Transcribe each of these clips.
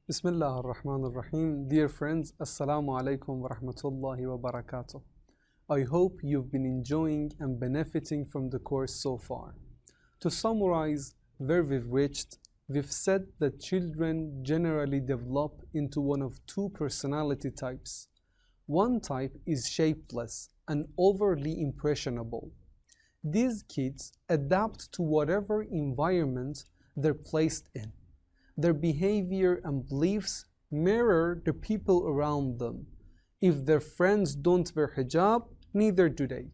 Bismillah ar-Rahman ar-Rahim. Dear friends, Assalamu alaikum wa rahmatullahi wa barakatuh. I hope you've been enjoying and benefiting from the course so far. To summarize where we've reached, we've said that children generally develop into one of two personality types. One type is shapeless and overly impressionable. These kids adapt to whatever environment they're placed in. Their behavior and beliefs mirror the people around them. If their friends don't wear hijab, neither do they.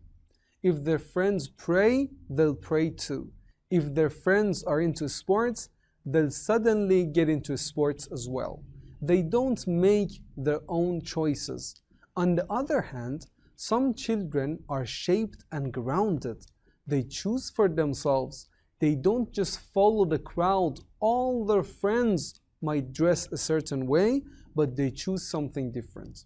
If their friends pray, they'll pray too. If their friends are into sports, they'll suddenly get into sports as well. They don't make their own choices. On the other hand, some children are shaped and grounded. They choose for themselves. They don't just follow the crowd. All their friends might dress a certain way, but they choose something different.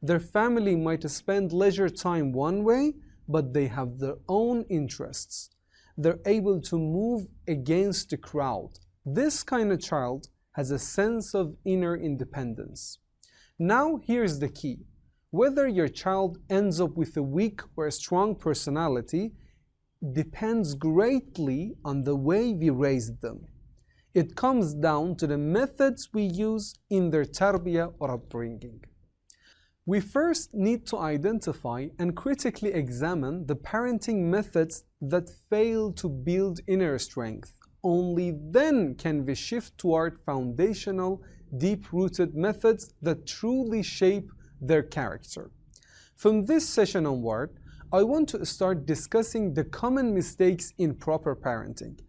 Their family might spend leisure time one way, but they have their own interests. They're able to move against the crowd. This kind of child has a sense of inner independence. Now here's the key. Whether your child ends up with a weak or a strong personality depends greatly on the way we raised them. It comes down to the methods we use in their tarbiyah or upbringing. We first need to identify and critically examine the parenting methods that fail to build inner strength. Only then can we shift toward foundational, deep-rooted methods that truly shape their character. From this session onward, I want to start discussing the common mistakes in proper parenting.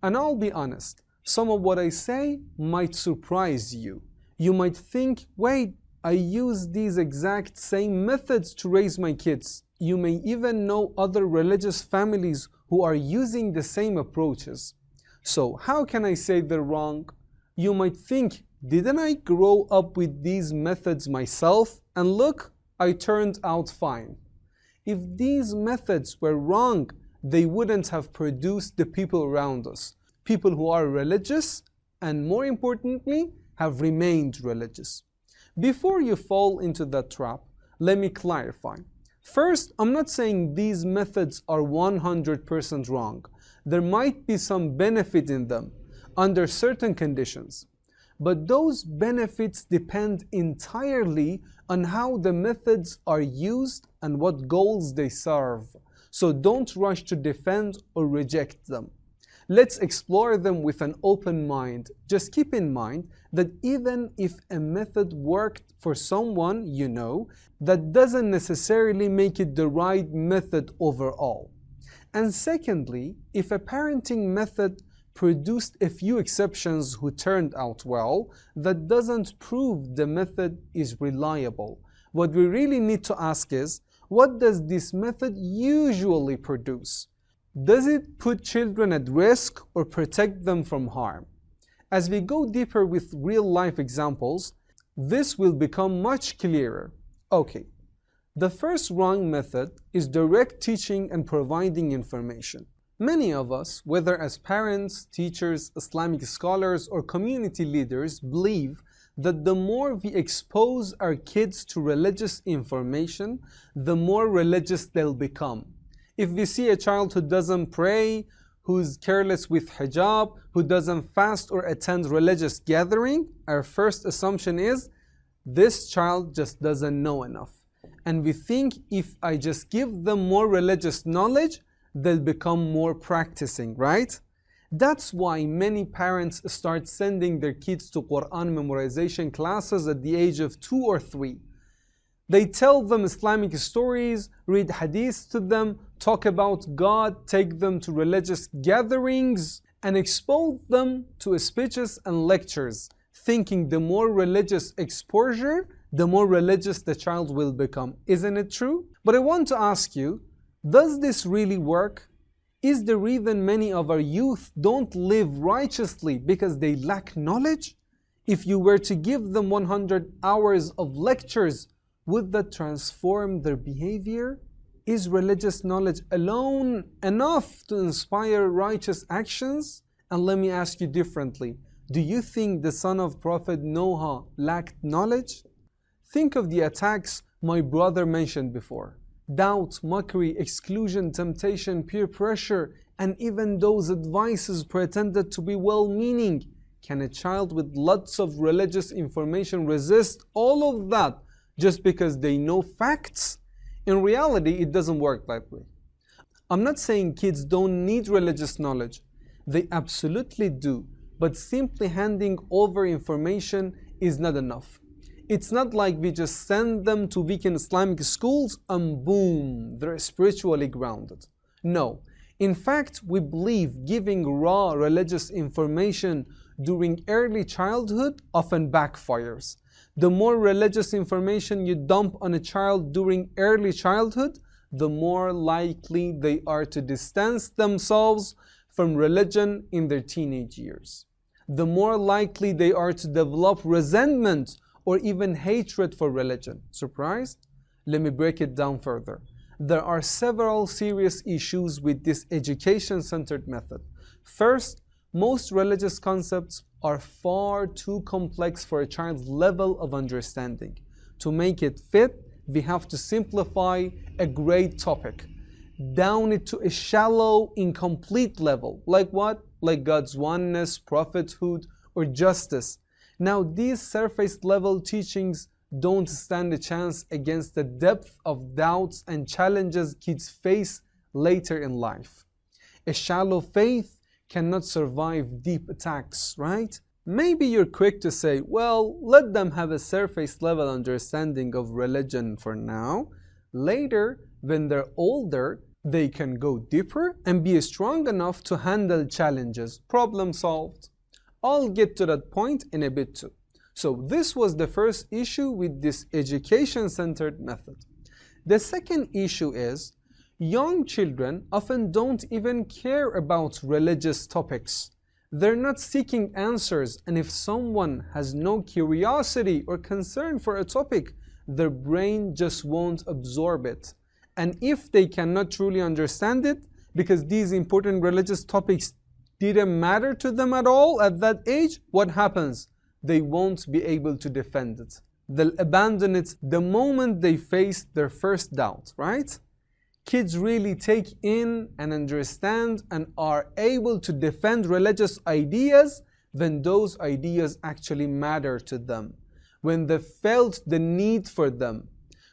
And I'll be honest, some of what I say might surprise you. You might think, wait, I use these exact same methods to raise my kids. You may even know other religious families who are using the same approaches. So how can I say they're wrong? You might think, didn't I grow up with these methods myself? And look, I turned out fine. If these methods were wrong, they wouldn't have produced the people around us. People who are religious and, more importantly, have remained religious. Before you fall into that trap, let me clarify. First, I'm not saying these methods are 100% wrong. There might be some benefit in them under certain conditions. But those benefits depend entirely on how the methods are used and what goals they serve. So don't rush to defend or reject them. Let's explore them with an open mind. Just keep in mind that even if a method worked for someone you know, that doesn't necessarily make it the right method overall. And secondly, if a parenting method produced a few exceptions who turned out well, that doesn't prove the method is reliable. What we really need to ask is, what does this method usually produce? Does it put children at risk or protect them from harm? As we go deeper with real-life examples, this will become much clearer. Okay, the first wrong method is direct teaching and providing information. Many of us, whether as parents, teachers, Islamic scholars, or community leaders, believe that the more we expose our kids to religious information, the more religious they'll become. If we see a child who doesn't pray, who's careless with hijab, who doesn't fast or attend religious gathering, our first assumption is, this child just doesn't know enough. And we think if I just give them more religious knowledge, they'll become more practicing, right? That's why many parents start sending their kids to Qur'an memorization classes at the age of 2 or 3. They tell them Islamic stories, read hadith to them, talk about God, take them to religious gatherings, and expose them to speeches and lectures, thinking the more religious exposure, the more religious the child will become. Isn't it true? But I want to ask you, does this really work? Is the reason many of our youth don't live righteously because they lack knowledge? If you were to give them 100 hours of lectures, would that transform their behavior? Is religious knowledge alone enough to inspire righteous actions? And let me ask you differently. Do you think the son of Prophet Noah lacked knowledge? Think of the attacks my brother mentioned before. Doubt, mockery, exclusion, temptation, peer pressure, and even those advices pretended to be well-meaning. Can a child with lots of religious information resist all of that just because they know facts? In reality, it doesn't work that way. I'm not saying kids don't need religious knowledge. They absolutely do, but simply handing over information is not enough. It's not like we just send them to weekend Islamic schools and boom, they're spiritually grounded. No. In fact, we believe giving raw religious information during early childhood often backfires. The more religious information you dump on a child during early childhood, the more likely they are to distance themselves from religion in their teenage years. The more likely they are to develop resentment or even hatred for religion. Surprised? Let me break it down further. There are several serious issues with this education-centered method. First, most religious concepts are far too complex for a child's level of understanding. To make it fit, we have to simplify a great topic, down it to a shallow, incomplete level. Like what? Like God's oneness, prophethood, or justice. Now, these surface-level teachings don't stand a chance against the depth of doubts and challenges kids face later in life. A shallow faith cannot survive deep attacks, right? Maybe you're quick to say, well, let them have a surface-level understanding of religion for now. Later, when they're older, they can go deeper and be strong enough to handle challenges. Problem solved. I'll get to that point in a bit too. So this was the first issue with this education-centered method. The second issue is, young children often don't even care about religious topics. They're not seeking answers, and if someone has no curiosity or concern for a topic, their brain just won't absorb it. And if they cannot truly understand it, because these important religious topics didn't matter to them at all at that age, what happens? They won't be able to defend it. They'll abandon it the moment they face their first doubt, right? Kids really take in and understand and are able to defend religious ideas when those ideas actually matter to them, when they felt the need for them.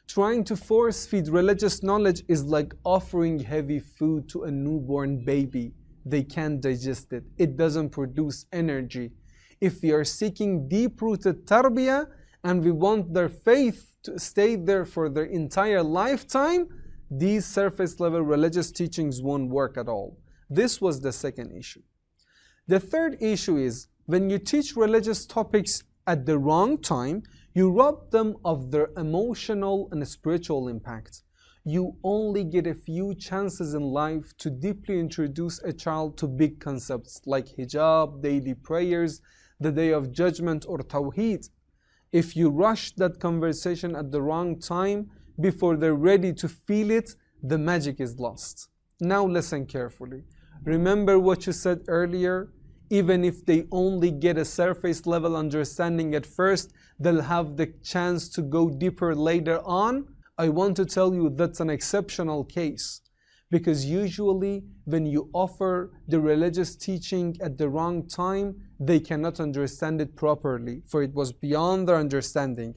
Trying to force-feed religious knowledge is like offering heavy food to a newborn baby. They can't digest it. It doesn't produce energy. If we are seeking deep-rooted tarbiyah and we want their faith to stay there for their entire lifetime, these surface-level religious teachings won't work at all. This was the second issue. The third issue is, when you teach religious topics at the wrong time, you rob them of their emotional and spiritual impact. You only get a few chances in life to deeply introduce a child to big concepts like hijab, daily prayers, the Day of Judgment, or Tawheed. If you rush that conversation at the wrong time, before they're ready to feel it, the magic is lost. Now listen carefully. Remember what you said earlier? Even if they only get a surface level understanding at first, they'll have the chance to go deeper later on. I want to tell you that's an exceptional case. Because usually when you offer the religious teaching at the wrong time, they cannot understand it properly, for it was beyond their understanding,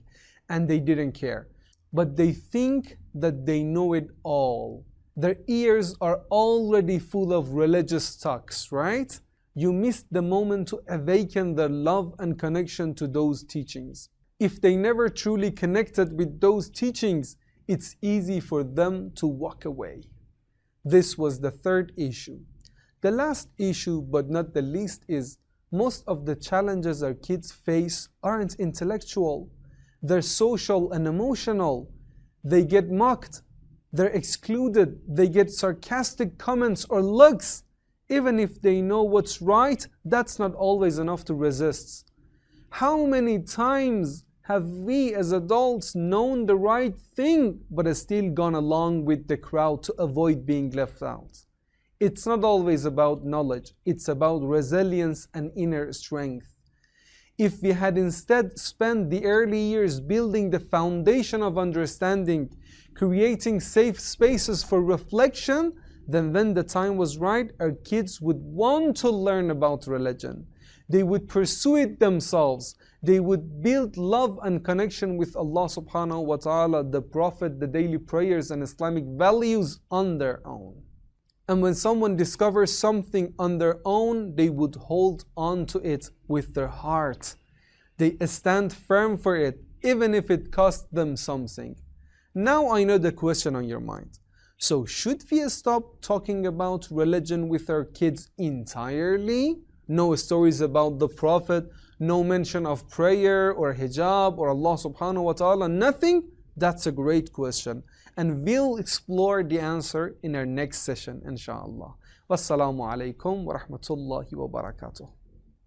and they didn't care. But they think that they know it all. Their ears are already full of religious talks, right? You missed the moment to awaken their love and connection to those teachings. If they never truly connected with those teachings, it's easy for them to walk away. This was the third issue. The last issue, but not the least, is most of the challenges our kids face aren't intellectual. They're social and emotional. They get mocked. They're excluded. They get sarcastic comments or looks. Even if they know what's right, that's not always enough to resist. How many times have we as adults known the right thing but still gone along with the crowd to avoid being left out? It's not always about knowledge. It's about resilience and inner strength. If we had instead spent the early years building the foundation of understanding, creating safe spaces for reflection, then when the time was right, our kids would want to learn about religion. They would pursue it themselves. They would build love and connection with Allah subhanahu wa ta'ala, the Prophet, the daily prayers and Islamic values on their own. And when someone discovers something on their own, they would hold on to it with their heart. They stand firm for it, even if it costs them something. Now I know the question on your mind. So should we stop talking about religion with our kids entirely? No stories about the Prophet, no mention of prayer or hijab or Allah subhanahu wa ta'ala, nothing? That's a great question. And we'll explore the answer in our next session, inshallah. Wassalamu alaikum wa rahmatullahi wa barakatuh.